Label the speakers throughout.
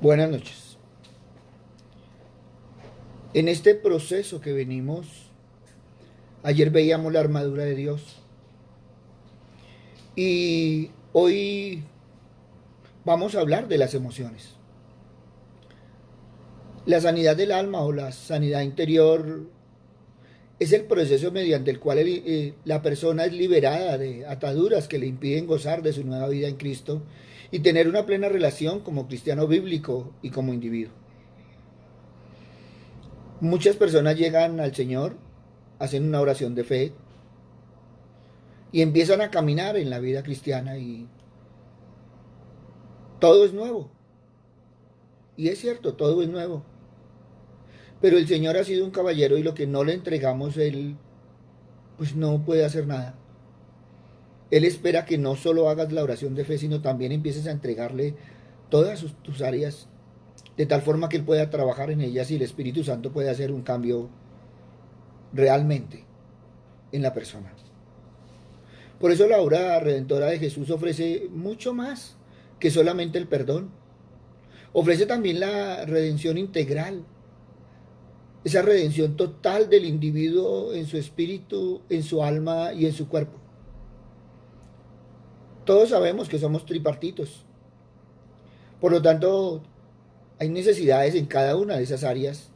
Speaker 1: Buenas noches. En este proceso que venimos, ayer veíamos la armadura de Dios y hoy vamos a hablar de las emociones. La sanidad del alma o la sanidad interior es el proceso mediante el cual la persona es liberada de ataduras que le impiden gozar de su nueva vida en Cristo y tener una plena relación como cristiano bíblico y como individuo. Muchas personas llegan al Señor, hacen una oración de fe, y empiezan a caminar en la vida cristiana y todo es nuevo. Y es cierto, todo es nuevo. Pero el Señor ha sido un caballero y lo que no le entregamos, Él pues no puede hacer nada. Él espera que no solo hagas la oración de fe, sino también empieces a entregarle todas tus áreas, de tal forma que Él pueda trabajar en ellas y el Espíritu Santo pueda hacer un cambio realmente en la persona. Por eso la obra redentora de Jesús ofrece mucho más que solamente el perdón. Ofrece también la redención integral, esa redención total del individuo en su espíritu, en su alma y en su cuerpo. Todos sabemos que somos tripartitos, por lo tanto hay necesidades en cada una de esas áreas,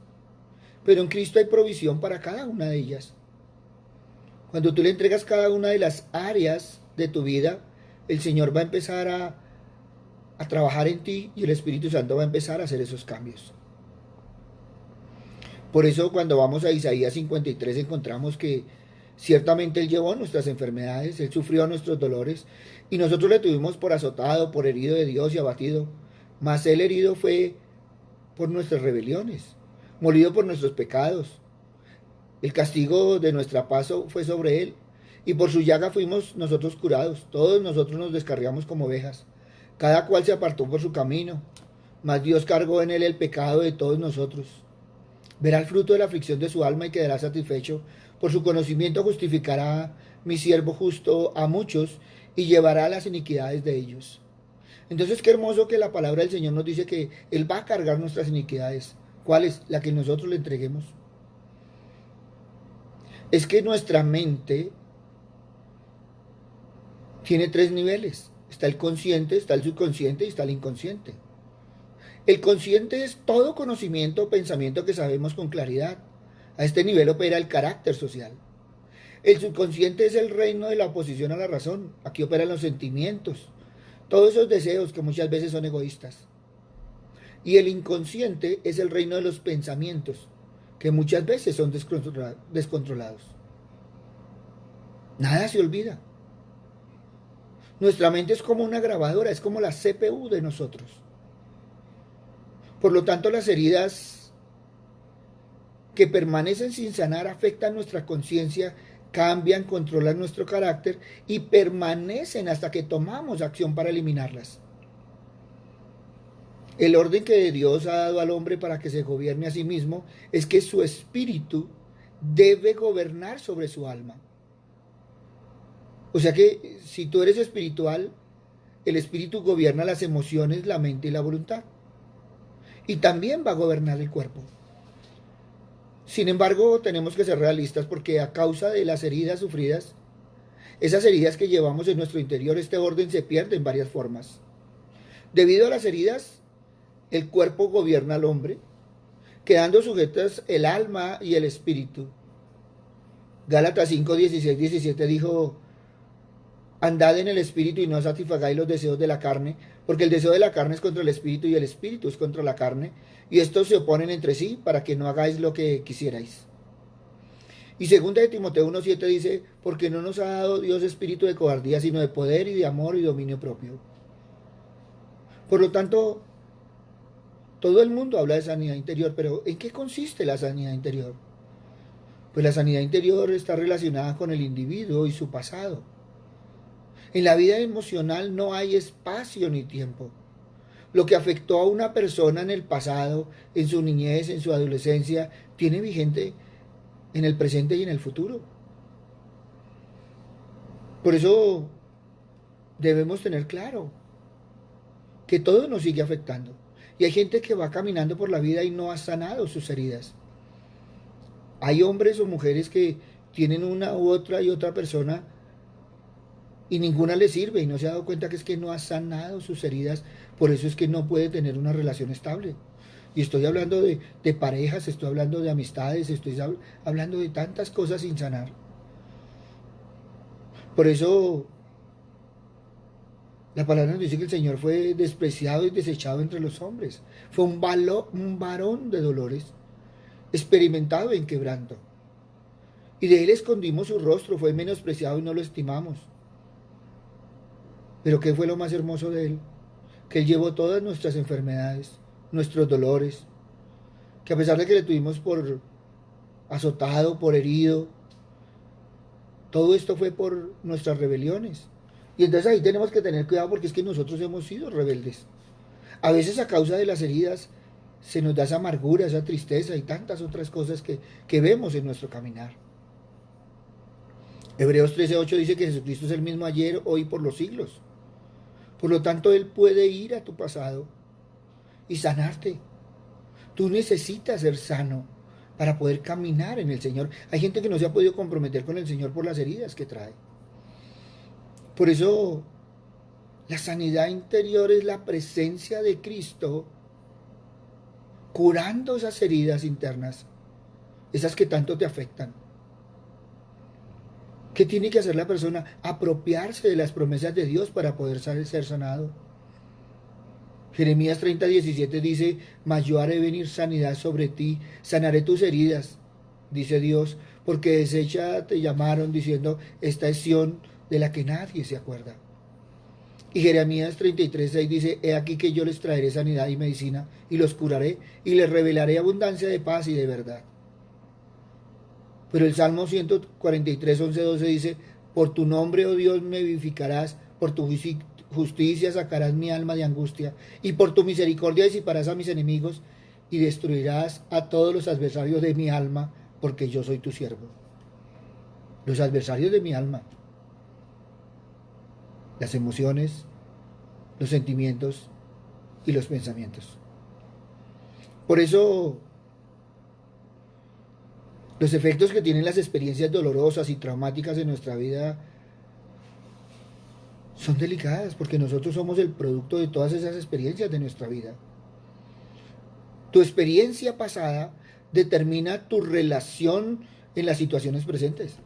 Speaker 1: pero en Cristo hay provisión para cada una de ellas. Cuando tú le entregas cada una de las áreas de tu vida, el Señor va a empezar a trabajar en ti y el Espíritu Santo va a empezar a hacer esos cambios. Por eso cuando vamos a Isaías 53 encontramos que ciertamente Él llevó nuestras enfermedades, Él sufrió nuestros dolores y nosotros le tuvimos por azotado, por herido de Dios y abatido. Mas Él herido fue por nuestras rebeliones, molido por nuestros pecados. El castigo de nuestra paz fue sobre Él y por su llaga fuimos nosotros curados. Todos nosotros nos descarriamos como ovejas. Cada cual se apartó por su camino, mas Dios cargó en Él el pecado de todos nosotros. Verá el fruto de la aflicción de su alma y quedará satisfecho. Por su conocimiento justificará mi siervo justo a muchos y llevará las iniquidades de ellos. Entonces qué hermoso que la palabra del Señor nos dice que Él va a cargar nuestras iniquidades. ¿Cuál es? La que nosotros le entreguemos. Es que nuestra mente tiene tres niveles. Está el consciente, está el subconsciente y está el inconsciente. El consciente es todo conocimiento o pensamiento que sabemos con claridad. A este nivel opera el carácter social. El subconsciente es el reino de la oposición a la razón. Aquí operan los sentimientos, todos esos deseos que muchas veces son egoístas. Y el inconsciente es el reino de los pensamientos, que muchas veces son descontrolados. Nada se olvida. Nuestra mente es como una grabadora, es como la CPU de nosotros. Por lo tanto, las heridas que permanecen sin sanar afectan nuestra conciencia, cambian, controlan nuestro carácter y permanecen hasta que tomamos acción para eliminarlas. El orden que Dios ha dado al hombre para que se gobierne a sí mismo es que su espíritu debe gobernar sobre su alma. O sea que si tú eres espiritual, el espíritu gobierna las emociones, la mente y la voluntad. Y también va a gobernar el cuerpo. Sin embargo, tenemos que ser realistas porque a causa de las heridas sufridas, esas heridas que llevamos en nuestro interior, este orden se pierde en varias formas. Debido a las heridas, el cuerpo gobierna al hombre, quedando sujetas el alma y el espíritu. Gálatas 5, 16, 17 dijo, andad en el espíritu y no satisfagáis los deseos de la carne, porque el deseo de la carne es contra el espíritu y el espíritu es contra la carne, y estos se oponen entre sí para que no hagáis lo que quisierais. Y segunda de Timoteo 1:7 dice, porque no nos ha dado Dios espíritu de cobardía, sino de poder y de amor y dominio propio. Por lo tanto, todo el mundo habla de sanidad interior, pero ¿en qué consiste la sanidad interior? Pues la sanidad interior está relacionada con el individuo y su pasado. En la vida emocional no hay espacio ni tiempo. Lo que afectó a una persona en el pasado, en su niñez, en su adolescencia, tiene vigente en el presente y en el futuro. Por eso debemos tener claro que todo nos sigue afectando. Y hay gente que va caminando por la vida y no ha sanado sus heridas. Hay hombres o mujeres que tienen una u otra y otra persona y ninguna le sirve y no se ha dado cuenta que es que no ha sanado sus heridas, por eso es que no puede tener una relación estable. Y estoy hablando de parejas, estoy hablando de amistades, hablando de tantas cosas sin sanar. Por eso la palabra nos dice que el Señor fue despreciado y desechado entre los hombres. Fue un varón de dolores, experimentado en quebranto. Y de él escondimos su rostro, fue menospreciado y no lo estimamos. Pero ¿qué fue lo más hermoso de él? Que él llevó todas nuestras enfermedades, nuestros dolores, que a pesar de que le tuvimos por azotado, por herido, todo esto fue por nuestras rebeliones. Y entonces ahí tenemos que tener cuidado porque es que nosotros hemos sido rebeldes. A veces a causa de las heridas se nos da esa amargura, esa tristeza y tantas otras cosas que vemos en nuestro caminar. Hebreos 13:8 dice que Jesucristo es el mismo ayer, hoy, por los siglos. Por lo tanto, Él puede ir a tu pasado y sanarte. Tú necesitas ser sano para poder caminar en el Señor. Hay gente que no se ha podido comprometer con el Señor por las heridas que trae. Por eso, la sanidad interior es la presencia de Cristo curando esas heridas internas, esas que tanto te afectan. ¿Qué tiene que hacer la persona? Apropiarse de las promesas de Dios para poder ser sanado. Jeremías 30:17 dice, mas yo haré venir sanidad sobre ti, sanaré tus heridas, dice Dios, porque deshecha te llamaron diciendo, esta es Sión de la que nadie se acuerda. Y Jeremías 33:6 dice, he aquí que yo les traeré sanidad y medicina, y los curaré, y les revelaré abundancia de paz y de verdad. Pero el Salmo 143:11-12 dice, por tu nombre, oh Dios, me vivificarás, por tu justicia sacarás mi alma de angustia, y por tu misericordia disiparás a mis enemigos, y destruirás a todos los adversarios de mi alma, porque yo soy tu siervo. Los adversarios de mi alma, las emociones, los sentimientos y los pensamientos. Por eso, los efectos que tienen las experiencias dolorosas y traumáticas en nuestra vida son delicadas, porque nosotros somos el producto de todas esas experiencias de nuestra vida. Tu experiencia pasada determina tu relación en las situaciones presentes.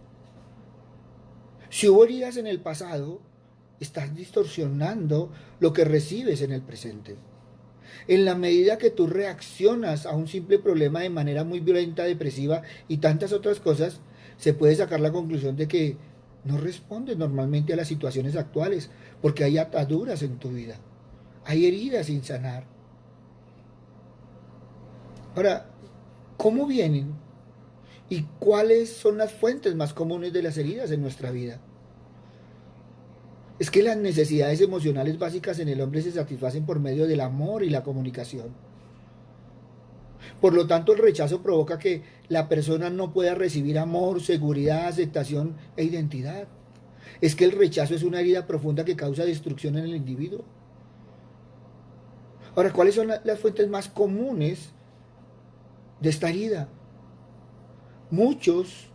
Speaker 1: Si hubo heridas en el pasado, estás distorsionando lo que recibes en el presente. En la medida que tú reaccionas a un simple problema de manera muy violenta, depresiva y tantas otras cosas, se puede sacar la conclusión de que no respondes normalmente a las situaciones actuales, porque hay ataduras en tu vida, hay heridas sin sanar. Ahora, ¿cómo vienen? ¿Y cuáles son las fuentes más comunes de las heridas en nuestra vida? Es que las necesidades emocionales básicas en el hombre se satisfacen por medio del amor y la comunicación. Por lo tanto, el rechazo provoca que la persona no pueda recibir amor, seguridad, aceptación e identidad. Es que el rechazo es una herida profunda que causa destrucción en el individuo. Ahora, ¿cuáles son las fuentes más comunes de esta herida? Muchos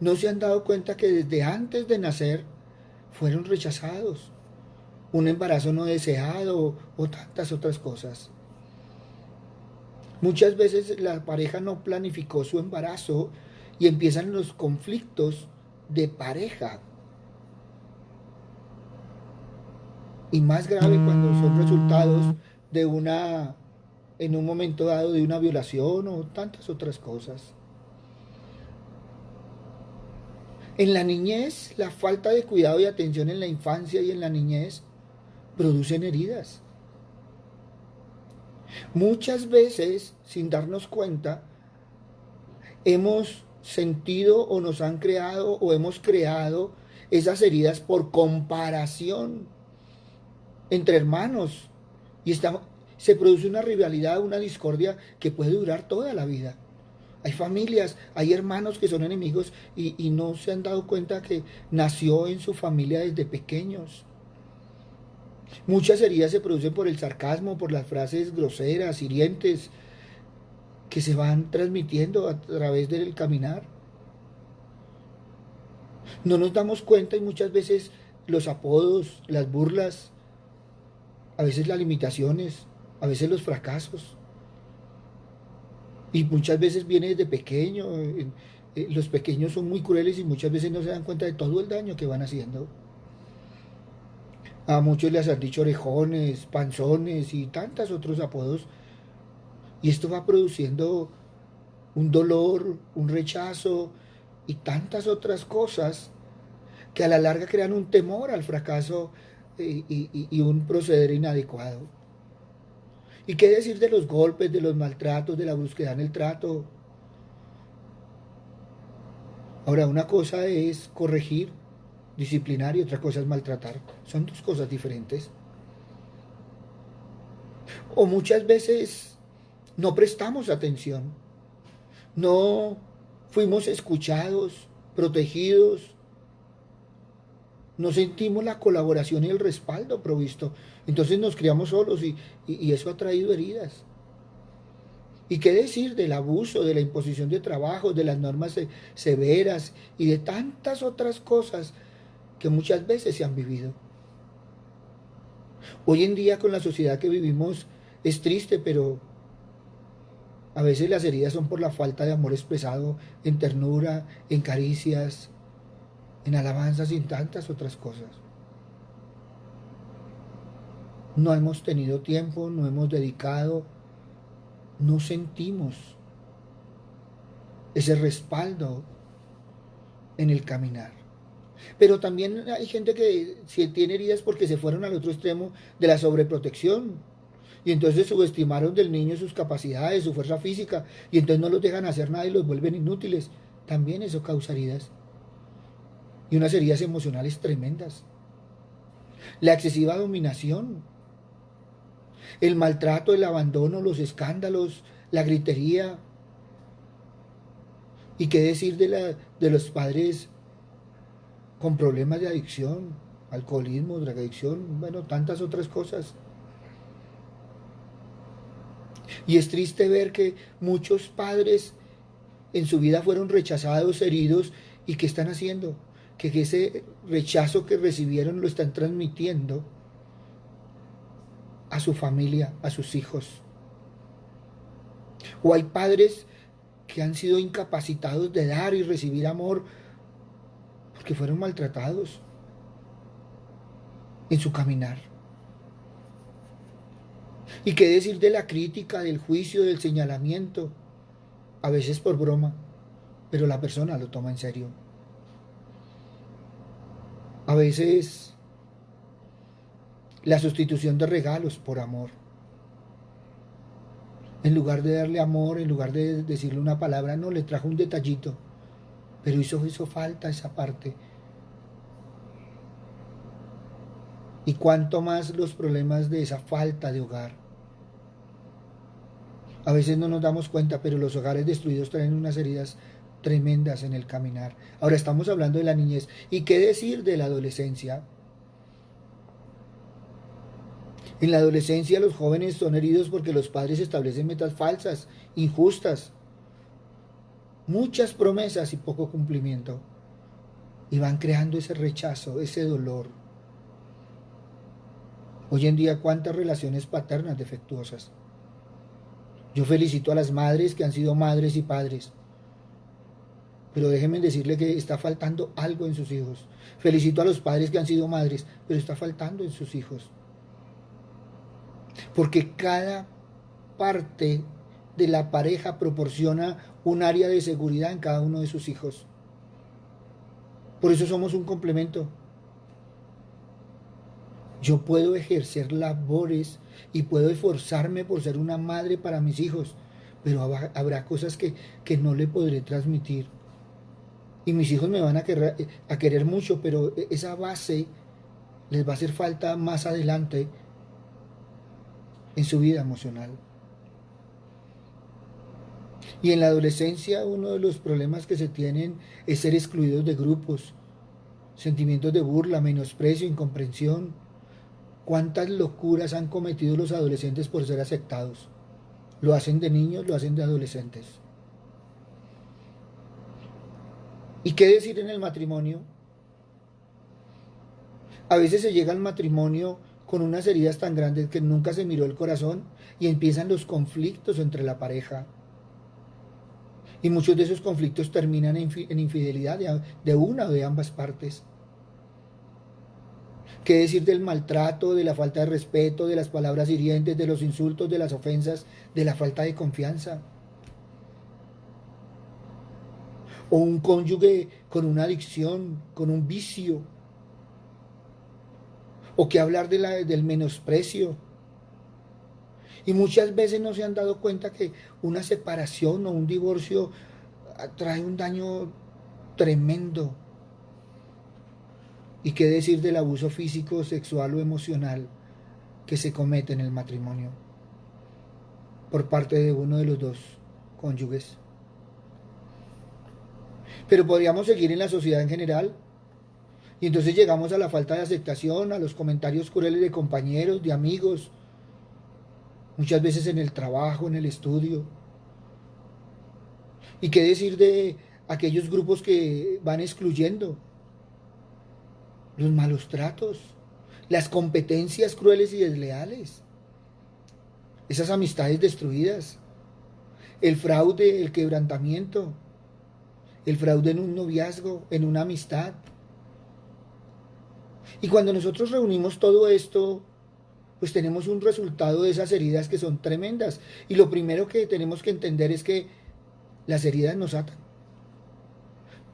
Speaker 1: no se han dado cuenta que desde antes de nacer fueron rechazados, un embarazo no deseado o tantas otras cosas. Muchas veces la pareja no planificó su embarazo y empiezan los conflictos de pareja. Y más grave cuando son resultados de en un momento dado, de una violación o tantas otras cosas. En la niñez, la falta de cuidado y atención en la infancia y en la niñez producen heridas. Muchas veces, sin darnos cuenta, hemos sentido o nos han creado o hemos creado esas heridas por comparación entre hermanos. Y se produce una rivalidad, una discordia que puede durar toda la vida. Hay familias, hay hermanos que son enemigos y no se han dado cuenta que nació en su familia desde pequeños. Muchas heridas se producen por el sarcasmo, por las frases groseras, hirientes, que se van transmitiendo a través del caminar. No nos damos cuenta y muchas veces los apodos, las burlas, a veces las limitaciones, a veces los fracasos. Y muchas veces viene desde pequeño. Los pequeños son muy crueles y muchas veces no se dan cuenta de todo el daño que van haciendo. A muchos les han dicho orejones, panzones y tantos otros apodos. Y esto va produciendo un dolor, un rechazo y tantas otras cosas que a la larga crean un temor al fracaso y un proceder inadecuado. ¿Y qué decir de los golpes, de los maltratos, de la brusquedad en el trato? Ahora, una cosa es corregir, disciplinar y otra cosa es maltratar. Son dos cosas diferentes. O muchas veces no prestamos atención, no fuimos escuchados, protegidos, no sentimos la colaboración y el respaldo provisto. Entonces nos criamos solos y eso ha traído heridas. ¿Y qué decir del abuso, de la imposición de trabajo, de las normas severas y de tantas otras cosas que muchas veces se han vivido? Hoy en día con la sociedad que vivimos es triste, pero a veces las heridas son por la falta de amor expresado en ternura, en caricias, en alabanzas y en tantas otras cosas. No hemos tenido tiempo, no hemos dedicado, no sentimos ese respaldo en el caminar. Pero también hay gente que si tiene heridas porque se fueron al otro extremo de la sobreprotección. Y entonces subestimaron del niño sus capacidades, su fuerza física, y entonces no los dejan hacer nada y los vuelven inútiles. También eso causa heridas. Y unas heridas emocionales tremendas. La excesiva dominación, el maltrato, el abandono, los escándalos, la gritería. ¿Y qué decir de los padres con problemas de adicción, alcoholismo, drogadicción, bueno, tantas otras cosas? Y es triste ver que muchos padres en su vida fueron rechazados, heridos, y ¿qué están haciendo? Que ese rechazo que recibieron lo están transmitiendo a su familia, a sus hijos. O hay padres que han sido incapacitados de dar y recibir amor porque fueron maltratados en su caminar. ¿Y qué decir de la crítica, del juicio, del señalamiento? A veces por broma, pero la persona lo toma en serio. A veces la sustitución de regalos por amor. En lugar de darle amor, en lugar de decirle una palabra, no, le trajo un detallito. Pero hizo falta esa parte. Y cuánto más los problemas de esa falta de hogar. A veces no nos damos cuenta, pero los hogares destruidos traen unas heridas tremendas en el caminar. Ahora estamos hablando de la niñez. ¿Y qué decir de la adolescencia? En la adolescencia los jóvenes son heridos porque los padres establecen metas falsas, injustas, muchas promesas y poco cumplimiento. Y van creando ese rechazo, ese dolor. Hoy en día, ¿cuántas relaciones paternas defectuosas? Yo felicito a las madres que han sido madres y padres. Pero déjenme decirle que está faltando algo en sus hijos. Felicito a los padres que han sido madres, pero está faltando en sus hijos. Porque cada parte de la pareja proporciona un área de seguridad en cada uno de sus hijos. Por eso somos un complemento. Yo puedo ejercer labores y puedo esforzarme por ser una madre para mis hijos, pero habrá cosas que no le podré transmitir. Y mis hijos me van a querer mucho, pero esa base les va a hacer falta más adelante en su vida emocional. Y en la adolescencia uno de los problemas que se tienen es ser excluidos de grupos, sentimientos de burla, menosprecio, incomprensión. ¿Cuántas locuras han cometido los adolescentes por ser aceptados? Lo hacen de niños, lo hacen de adolescentes. ¿Y qué decir en el matrimonio? A veces se llega al matrimonio con unas heridas tan grandes que nunca se miró el corazón y empiezan los conflictos entre la pareja. Y muchos de esos conflictos terminan en infidelidad de una o de ambas partes. ¿Qué decir del maltrato, de la falta de respeto, de las palabras hirientes, de los insultos, de las ofensas, de la falta de confianza? O un cónyuge con una adicción, con un vicio. O qué hablar del menosprecio. Y muchas veces no se han dado cuenta que una separación o un divorcio trae un daño tremendo. ¿Y qué decir del abuso físico, sexual o emocional que se comete en el matrimonio por parte de uno de los dos cónyuges? Pero podríamos seguir en la sociedad en general. Y entonces llegamos a la falta de aceptación, a los comentarios crueles de compañeros, de amigos, muchas veces en el trabajo, en el estudio. ¿Y qué decir de aquellos grupos que van excluyendo? Los malos tratos, las competencias crueles y desleales, esas amistades destruidas, el fraude, el quebrantamiento, el fraude en un noviazgo, en una amistad. Y cuando nosotros reunimos todo esto, pues tenemos un resultado de esas heridas que son tremendas. Y lo primero que tenemos que entender es que las heridas nos atan.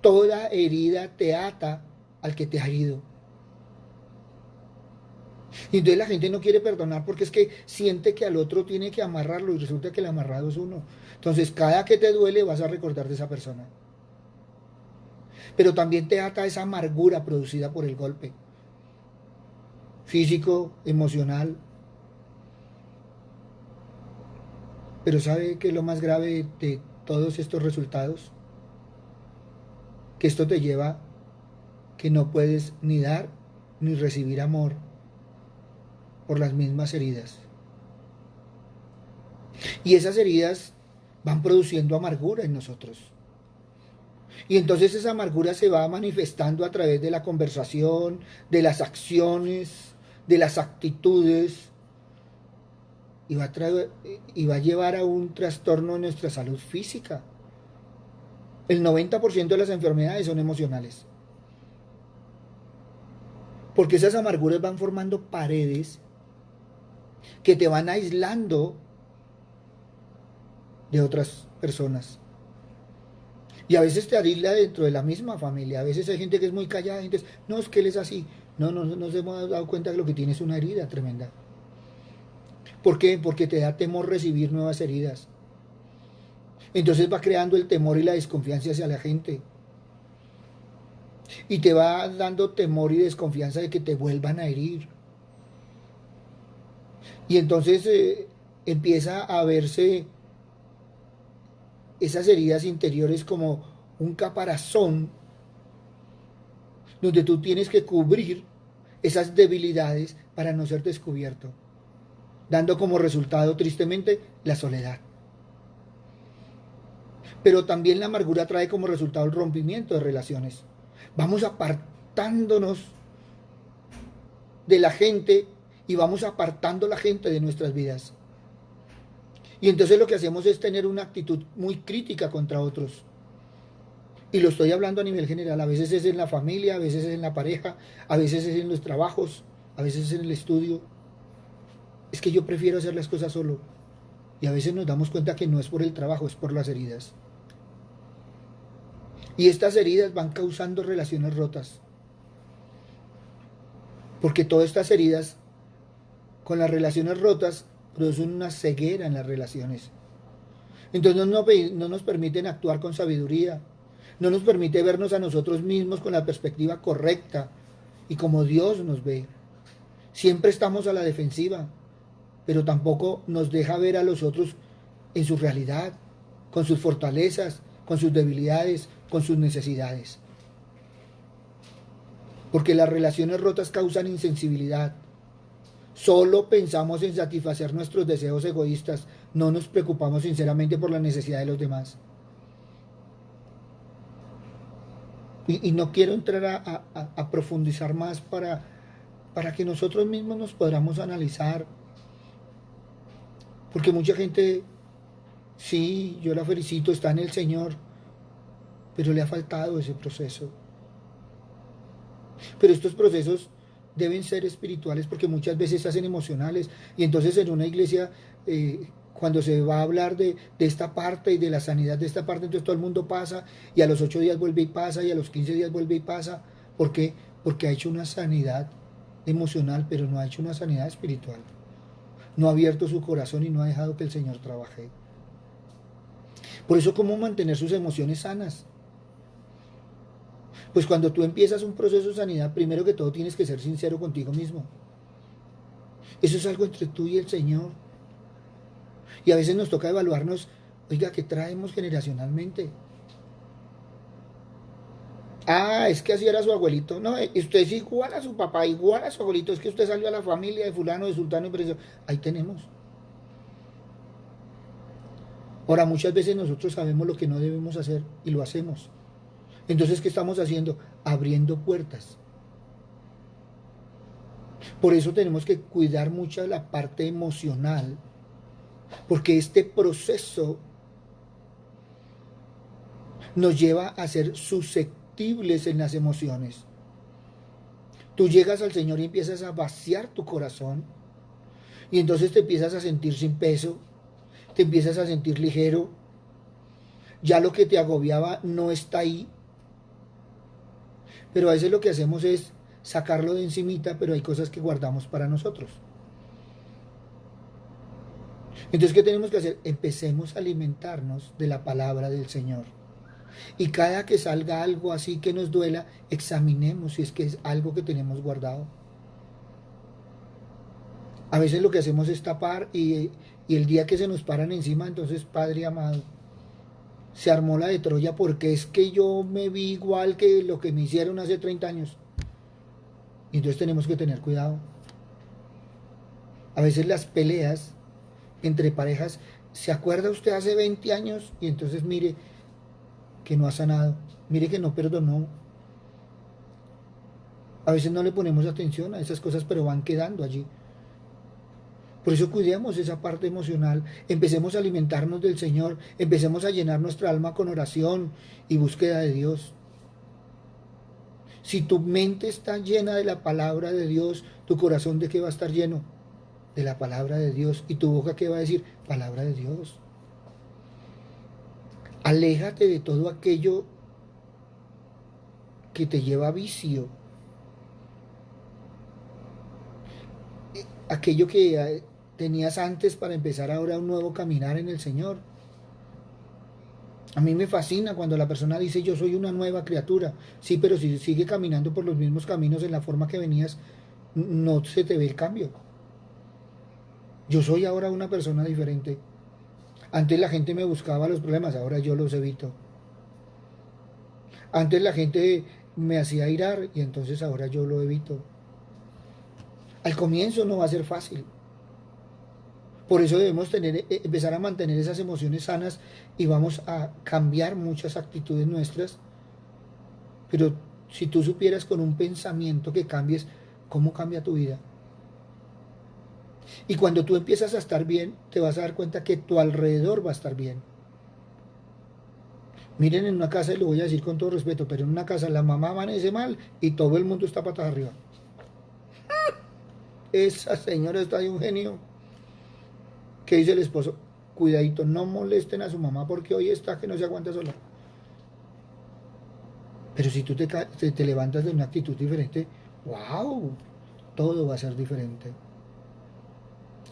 Speaker 1: Toda herida te ata al que te ha herido. Y entonces la gente no quiere perdonar porque es que siente que al otro tiene que amarrarlo y resulta que el amarrado es uno. Entonces cada que te duele vas a recordar de esa persona. Pero también te ata esa amargura producida por el golpe. Físico, emocional. Pero ¿sabe qué es lo más grave de todos estos resultados? Que esto te lleva que no puedes ni dar ni recibir amor por las mismas heridas. Y esas heridas van produciendo amargura en nosotros. Y entonces esa amargura se va manifestando a través de la conversación, de las acciones, de las actitudes, y va a llevar a un trastorno en nuestra salud física. El 90% de las enfermedades son emocionales. Porque esas amarguras van formando paredes que te van aislando de otras personas. Y a veces te aísla dentro de la misma familia. A veces hay gente que es muy callada, gente no, es que él es así. No nos hemos dado cuenta que lo que tiene es una herida tremenda. ¿Por qué? Porque te da temor recibir nuevas heridas. Entonces va creando el temor y la desconfianza hacia la gente. Y te va dando temor y desconfianza de que te vuelvan a herir. Y entonces empieza a verse esas heridas interiores como un caparazón donde tú tienes que cubrir esas debilidades para no ser descubierto, dando como resultado tristemente la soledad. Pero también la amargura trae como resultado el rompimiento de relaciones. Vamos apartándonos de la gente y vamos apartando la gente de nuestras vidas. Y entonces lo que hacemos es tener una actitud muy crítica contra otros. Y lo estoy hablando a nivel general. A veces es en la familia, a veces es en la pareja, a veces es en los trabajos, a veces es en el estudio. Es que yo prefiero hacer las cosas solo. Y a veces nos damos cuenta que no es por el trabajo, es por las heridas. Y estas heridas van causando relaciones rotas. Porque todas estas heridas, con las relaciones rotas, producen una ceguera en las relaciones. Entonces no nos permiten actuar con sabiduría. No nos permite vernos a nosotros mismos con la perspectiva correcta y como Dios nos ve. Siempre estamos a la defensiva, pero tampoco nos deja ver a los otros en su realidad, con sus fortalezas, con sus debilidades, con sus necesidades. Porque las relaciones rotas causan insensibilidad, Solo pensamos en satisfacer nuestros deseos egoístas, no nos preocupamos sinceramente por la necesidad de los demás. Y no quiero entrar a profundizar más para que nosotros mismos nos podamos analizar, porque mucha gente, sí, yo la felicito, está en el Señor, pero le ha faltado ese proceso. Pero estos procesos deben ser espirituales porque muchas veces se hacen emocionales. Y entonces en una iglesia, cuando se va a hablar de esta parte y de la sanidad de esta parte, entonces todo el mundo pasa y a los 8 días vuelve y pasa y a los 15 días vuelve y pasa. ¿Por qué? Porque ha hecho una sanidad emocional, pero no ha hecho una sanidad espiritual. No ha abierto su corazón y no ha dejado que el Señor trabaje. Por eso, ¿cómo mantener sus emociones sanas? Pues cuando tú empiezas un proceso de sanidad, primero que todo tienes que ser sincero contigo mismo. Eso es algo entre tú y el Señor. Y a veces nos toca evaluarnos, oiga, ¿qué traemos generacionalmente? Ah, es que así era su abuelito. No, usted es igual a su papá, igual a su abuelito. Es que usted salió a la familia de fulano, de sultano y precio. Ahí tenemos. Ahora, muchas veces nosotros sabemos lo que no debemos hacer y lo hacemos. Entonces, ¿qué estamos haciendo? Abriendo puertas. Por eso tenemos que cuidar mucho la parte emocional, porque este proceso nos lleva a ser susceptibles en las emociones. Tú llegas al Señor y empiezas a vaciar tu corazón y entonces te empiezas a sentir sin peso, te empiezas a sentir ligero, ya lo que te agobiaba no está ahí, pero a veces lo que hacemos es sacarlo de encimita, pero hay cosas que guardamos para nosotros. Entonces, ¿qué tenemos que hacer? Empecemos a alimentarnos de la palabra del Señor. Y cada que salga algo así que nos duela, examinemos si es que es algo que tenemos guardado. A veces lo que hacemos es tapar y el día que se nos paran encima, entonces, Padre amado, se armó la de Troya porque es que yo me vi igual que lo que me hicieron hace 30 años. Y entonces tenemos que tener cuidado. A veces las peleas entre parejas, ¿se acuerda usted hace 20 años? Y entonces mire que no ha sanado, mire que no perdonó. A veces no le ponemos atención a esas cosas, pero van quedando allí. Por eso cuidemos esa parte emocional, empecemos a alimentarnos del Señor, empecemos a llenar nuestra alma con oración y búsqueda de Dios. Si tu mente está llena de la palabra de Dios, tu corazón ¿de qué va a estar lleno? De la palabra de Dios. ¿Y tu boca qué va a decir? Palabra de Dios. Aléjate de todo aquello que te lleva a vicio. Aquello que tenías antes para empezar ahora un nuevo caminar en el Señor. A mí me fascina cuando la persona dice yo soy una nueva criatura. Sí, pero si sigue caminando por los mismos caminos en la forma que venías, no se te ve el cambio. Yo soy ahora una persona diferente. Antes la gente me buscaba los problemas, ahora yo los evito. Antes la gente me hacía irar y entonces ahora yo lo evito. Al comienzo no va a ser fácil. Por eso debemos empezar a mantener esas emociones sanas y vamos a cambiar muchas actitudes nuestras. Pero si tú supieras con un pensamiento que cambies, ¿cómo cambia tu vida? Y cuando tú empiezas a estar bien, te vas a dar cuenta que tu alrededor va a estar bien. Miren en una casa, y lo voy a decir con todo respeto, pero en una casa la mamá amanece mal y todo el mundo está patas arriba. Esa señora está de un genio. ¿Qué dice el esposo? Cuidadito, no molesten a su mamá porque hoy está que no se aguanta sola. Pero si tú te levantas de una actitud diferente, wow, todo va a ser diferente.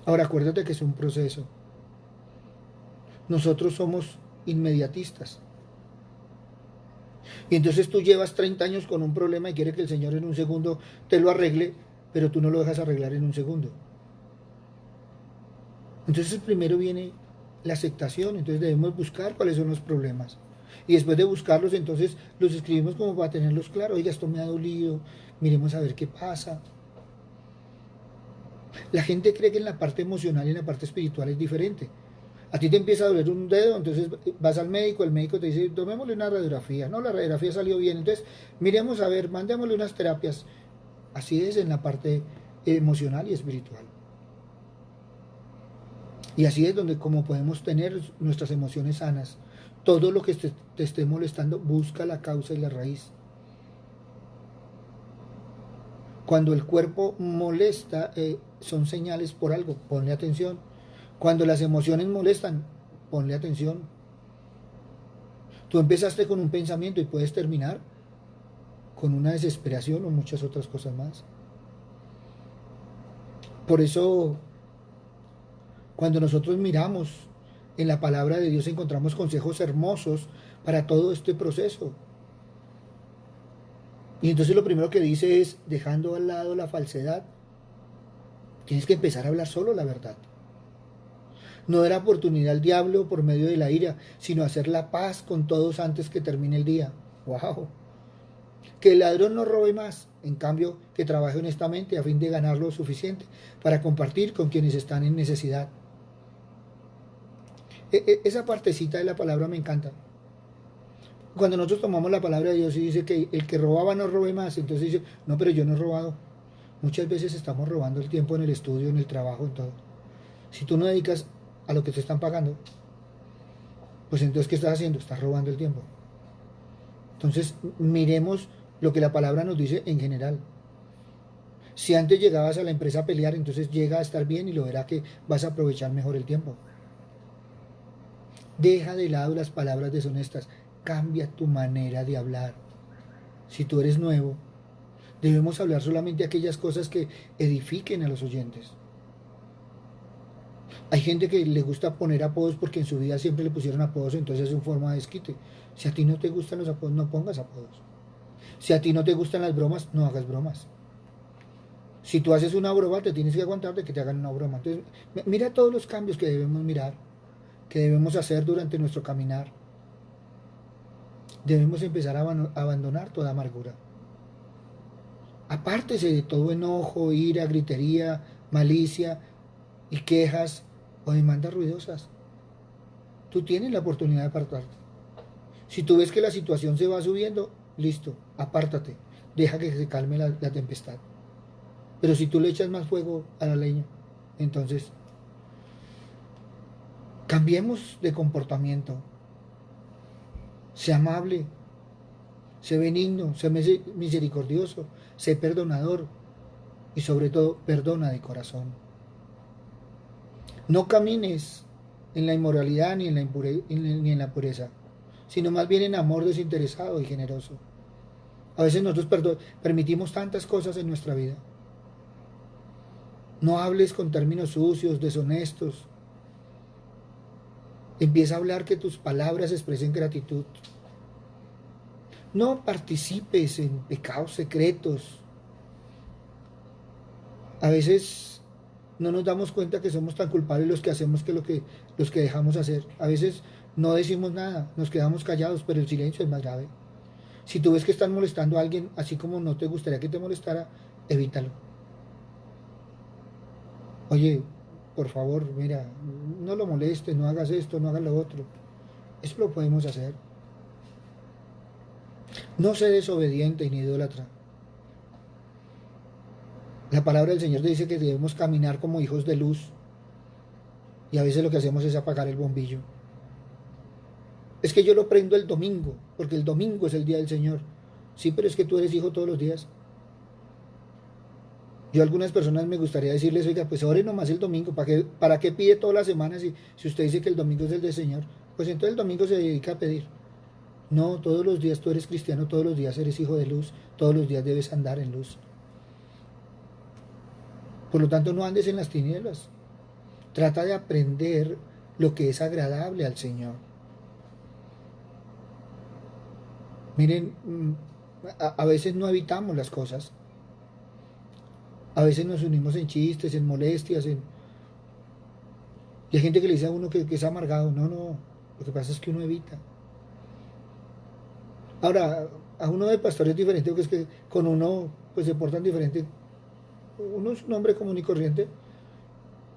Speaker 1: Ahora acuérdate que es un proceso. Nosotros somos inmediatistas. Y entonces tú llevas 30 años con un problema y quieres que el Señor en un segundo te lo arregle, pero tú no lo dejas arreglar en un segundo. Entonces primero viene la aceptación, entonces debemos buscar cuáles son los problemas. Y después de buscarlos, entonces los escribimos como para tenerlos claros. Oiga, esto me ha dolido, miremos a ver qué pasa. La gente cree que en la parte emocional y en la parte espiritual es diferente. A ti te empieza a doler un dedo, entonces vas al médico, el médico te dice, tomémosle una radiografía. No, la radiografía salió bien, entonces miremos a ver, mandémosle unas terapias. Así es en la parte emocional y espiritual. Y así es donde como podemos tener nuestras emociones sanas. Todo lo que te esté molestando, busca la causa y la raíz. Cuando el cuerpo molesta, son señales por algo, ponle atención. Cuando las emociones molestan, ponle atención. Tú empezaste con un pensamiento y puedes terminar con una desesperación o muchas otras cosas más. Por eso, cuando nosotros miramos en la palabra de Dios, encontramos consejos hermosos para todo este proceso. Y entonces lo primero que dice es, dejando al lado la falsedad, tienes que empezar a hablar solo la verdad. No dar oportunidad al diablo por medio de la ira, sino hacer la paz con todos antes que termine el día. ¡Wow! Que el ladrón no robe más, en cambio que trabaje honestamente a fin de ganar lo suficiente para compartir con quienes están en necesidad. Esa partecita de la palabra me encanta. Cuando nosotros tomamos la palabra de Dios y dice que el que robaba no robe más, entonces dice, no, pero yo no he robado. Muchas veces estamos robando el tiempo en el estudio, en el trabajo, en todo. Si tú no dedicas a lo que te están pagando, pues entonces ¿qué estás haciendo? Estás robando el tiempo. Entonces miremos lo que la palabra nos dice en general. Si antes llegabas a la empresa a pelear, entonces llega a estar bien y lo verá que vas a aprovechar mejor el tiempo. Deja de lado las palabras deshonestas, cambia tu manera de hablar. Si tú eres nuevo, debemos hablar solamente aquellas cosas que edifiquen a los oyentes. Hay gente que le gusta poner apodos porque en su vida siempre le pusieron apodos, entonces es una forma de desquite. Si a ti no te gustan los apodos, no pongas apodos. Si a ti no te gustan las bromas, no hagas bromas. Si tú haces una broma, te tienes que aguantar de que te hagan una broma. Entonces, mira todos los cambios que debemos mirar, que debemos hacer durante nuestro caminar. Debemos empezar a abandonar toda amargura. Apártese de todo enojo, ira, gritería, malicia y quejas o demandas ruidosas. Tú tienes la oportunidad de apartarte. Si tú ves que la situación se va subiendo, listo, apártate. Deja que se calme la tempestad. Pero si tú le echas más fuego a la leña, entonces cambiemos de comportamiento. Sé amable, sé benigno, sé misericordioso, sé perdonador y sobre todo perdona de corazón. No camines en la inmoralidad ni ni en la pureza, sino más bien en amor desinteresado y generoso. A veces nosotros permitimos tantas cosas en nuestra vida. No hables con términos sucios, deshonestos. Empieza a hablar que tus palabras expresen gratitud. No participes en pecados secretos. A veces no nos damos cuenta que somos tan culpables los que hacemos que los que dejamos hacer. A veces no decimos nada, nos quedamos callados, pero el silencio es más grave. Si tú ves que están molestando a alguien, así como no te gustaría que te molestara, evítalo. Oye, por favor, mira, no lo molestes, no hagas esto, no hagas lo otro. Eso lo podemos hacer. No sé desobediente ni idólatra. La palabra del Señor dice que debemos caminar como hijos de luz y a veces lo que hacemos es apagar el bombillo. Es que yo lo prendo el domingo, porque el domingo es el día del Señor. Sí, pero es que tú eres hijo todos los días. Yo a algunas personas me gustaría decirles, oiga, pues ore nomás el domingo, para qué pide todas las semanas si usted dice que el domingo es el del Señor? Pues entonces el domingo se dedica a pedir. No, todos los días tú eres cristiano, todos los días eres hijo de luz, todos los días debes andar en luz. Por lo tanto, no andes en las tinieblas. Trata de aprender lo que es agradable al Señor. Miren, a veces no evitamos las cosas. A veces nos unimos en chistes, en molestias, y hay gente que le dice a uno que es amargado. No, no, lo que pasa es que uno evita. Ahora, a uno de pastor es diferente, porque es que con uno pues se portan diferente. Uno es un hombre común y corriente,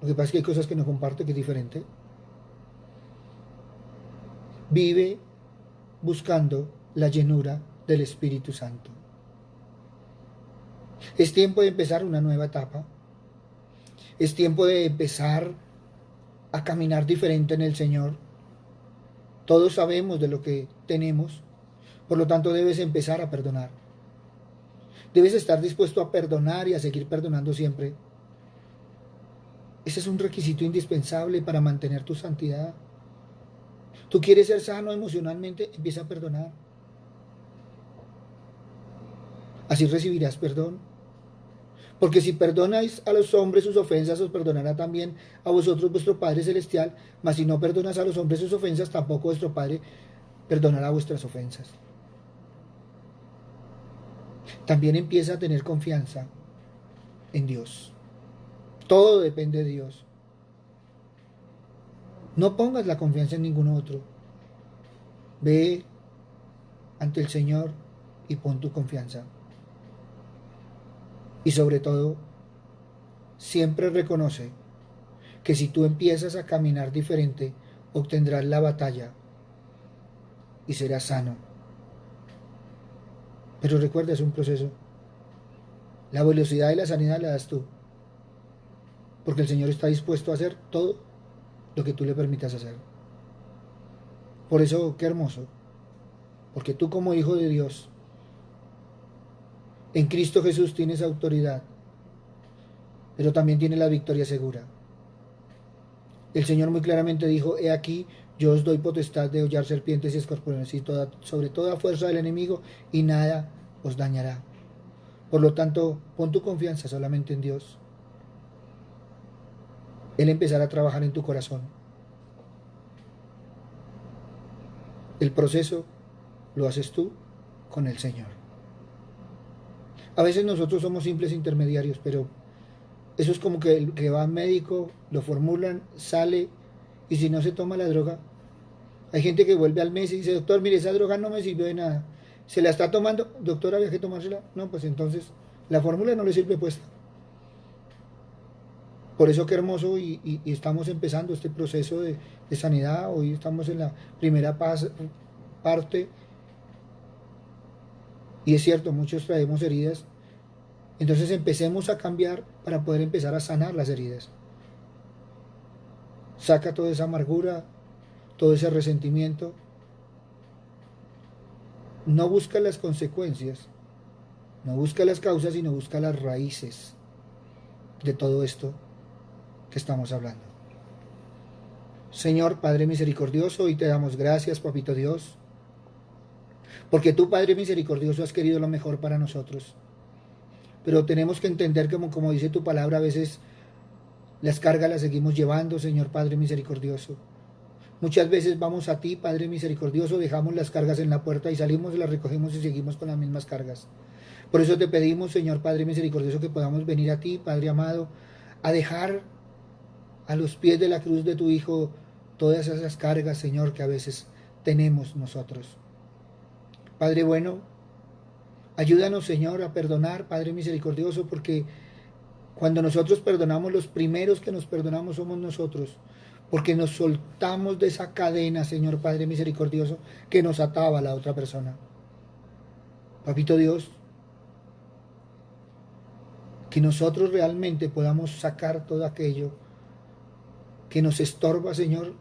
Speaker 1: Lo que pasa es que hay cosas que no comparte, que es diferente. Vive buscando la llenura del Espíritu Santo. Es tiempo de empezar una nueva etapa. Es tiempo de empezar a caminar diferente en el Señor. Todos sabemos de lo que tenemos, por lo tanto debes empezar a perdonar. Debes estar dispuesto a perdonar y a seguir perdonando siempre. Ese es un requisito indispensable para mantener tu santidad. Tú quieres ser sano emocionalmente, empieza a perdonar. Así recibirás perdón. Porque si perdonáis a los hombres sus ofensas, os perdonará también a vosotros vuestro Padre Celestial. Mas si no perdonas a los hombres sus ofensas, tampoco vuestro Padre perdonará vuestras ofensas. También empieza a tener confianza en Dios. Todo depende de Dios. No pongas la confianza en ningún otro. Ve ante el Señor y pon tu confianza. Y sobre todo, siempre reconoce que si tú empiezas a caminar diferente, obtendrás la batalla y serás sano. Pero recuerda, es un proceso. La velocidad y la sanidad la das tú, porque el Señor está dispuesto a hacer todo lo que tú le permitas hacer. Por eso, qué hermoso, porque tú como hijo de Dios, en Cristo Jesús tienes autoridad, pero también tienes la victoria segura. El Señor muy claramente dijo, he aquí, yo os doy potestad de hollar serpientes y escorpiones y sobre toda fuerza del enemigo, y nada os dañará. Por lo tanto, pon tu confianza solamente en Dios. Él empezará a trabajar en tu corazón. El proceso lo haces tú con el Señor. A veces nosotros somos simples intermediarios, pero eso es como que el que va al médico, lo formulan, sale, y si no se toma la droga, hay gente que vuelve al mes y dice, doctor, mire, esa droga no me sirvió de nada. ¿Se la está tomando? Doctor, ¿había que tomársela? No, pues entonces la fórmula no le sirve puesta. Por eso qué hermoso y estamos empezando este proceso de sanidad. Hoy estamos en la primera parte y es cierto, muchos traemos heridas. Entonces empecemos a cambiar para poder empezar a sanar las heridas. Saca toda esa amargura, todo ese resentimiento. No busca las consecuencias, no busca las causas, sino busca las raíces de todo esto que estamos hablando. Señor Padre misericordioso, hoy te damos gracias, Papito Dios, porque tú, Padre misericordioso, has querido lo mejor para nosotros. Pero tenemos que entender que, como dice tu palabra, a veces las cargas las seguimos llevando, Señor Padre misericordioso. Muchas veces vamos a ti, Padre misericordioso, dejamos las cargas en la puerta y salimos, las recogemos y seguimos con las mismas cargas. Por eso te pedimos, Señor Padre misericordioso, que podamos venir a ti, Padre amado, a dejar a los pies de la cruz de tu Hijo todas esas cargas, Señor, que a veces tenemos nosotros. Padre bueno, ayúdanos, Señor, a perdonar, Padre misericordioso, porque cuando nosotros perdonamos, los primeros que nos perdonamos somos nosotros, porque nos soltamos de esa cadena, Señor Padre misericordioso, que nos ataba a la otra persona. Papito Dios, que nosotros realmente podamos sacar todo aquello que nos estorba, Señor,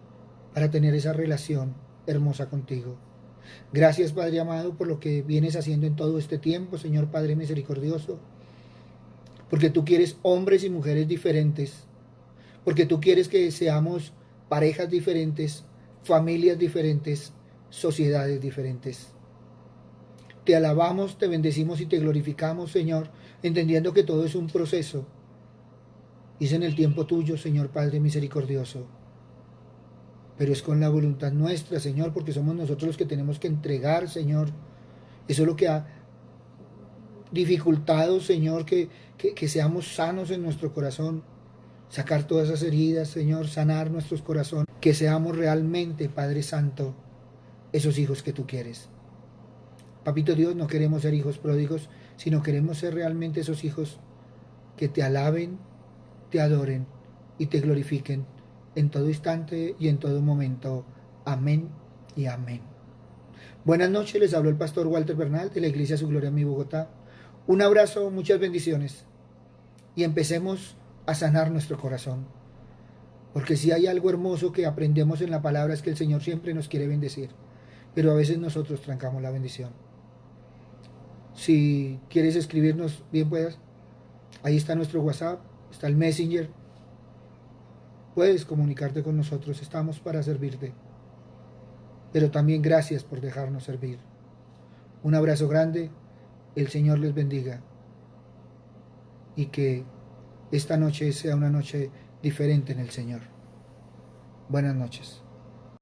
Speaker 1: para tener esa relación hermosa contigo. Gracias, Padre amado, por lo que vienes haciendo en todo este tiempo, Señor Padre misericordioso, porque tú quieres hombres y mujeres diferentes, porque tú quieres que seamos parejas diferentes, familias diferentes, sociedades diferentes. Te alabamos, te bendecimos y te glorificamos, Señor, entendiendo que todo es un proceso. Y es en el tiempo tuyo, Señor Padre misericordioso. Pero es con la voluntad nuestra, Señor, porque somos nosotros los que tenemos que entregar, Señor. Eso es lo que ha dificultado, Señor, que seamos sanos en nuestro corazón. Sacar todas esas heridas, Señor, sanar nuestros corazones. Que seamos realmente, Padre Santo, esos hijos que tú quieres. Papito Dios, no queremos ser hijos pródigos, sino queremos ser realmente esos hijos que te alaben, te adoren y te glorifiquen en todo instante y en todo momento. Amén y amén. Buenas noches, les habló el pastor Walter Bernal de la Iglesia Su Gloria en mi Bogotá. Un abrazo, muchas bendiciones y empecemos a sanar nuestro corazón. Porque si hay algo hermoso que aprendemos en la palabra es que el Señor siempre nos quiere bendecir, pero a veces nosotros trancamos la bendición. Si quieres escribirnos, bien puedas. Ahí está nuestro WhatsApp, está el Messenger. Puedes comunicarte con nosotros, estamos para servirte. Pero también gracias por dejarnos servir. Un abrazo grande, el Señor les bendiga y que esta noche sea una noche diferente en el Señor. Buenas noches.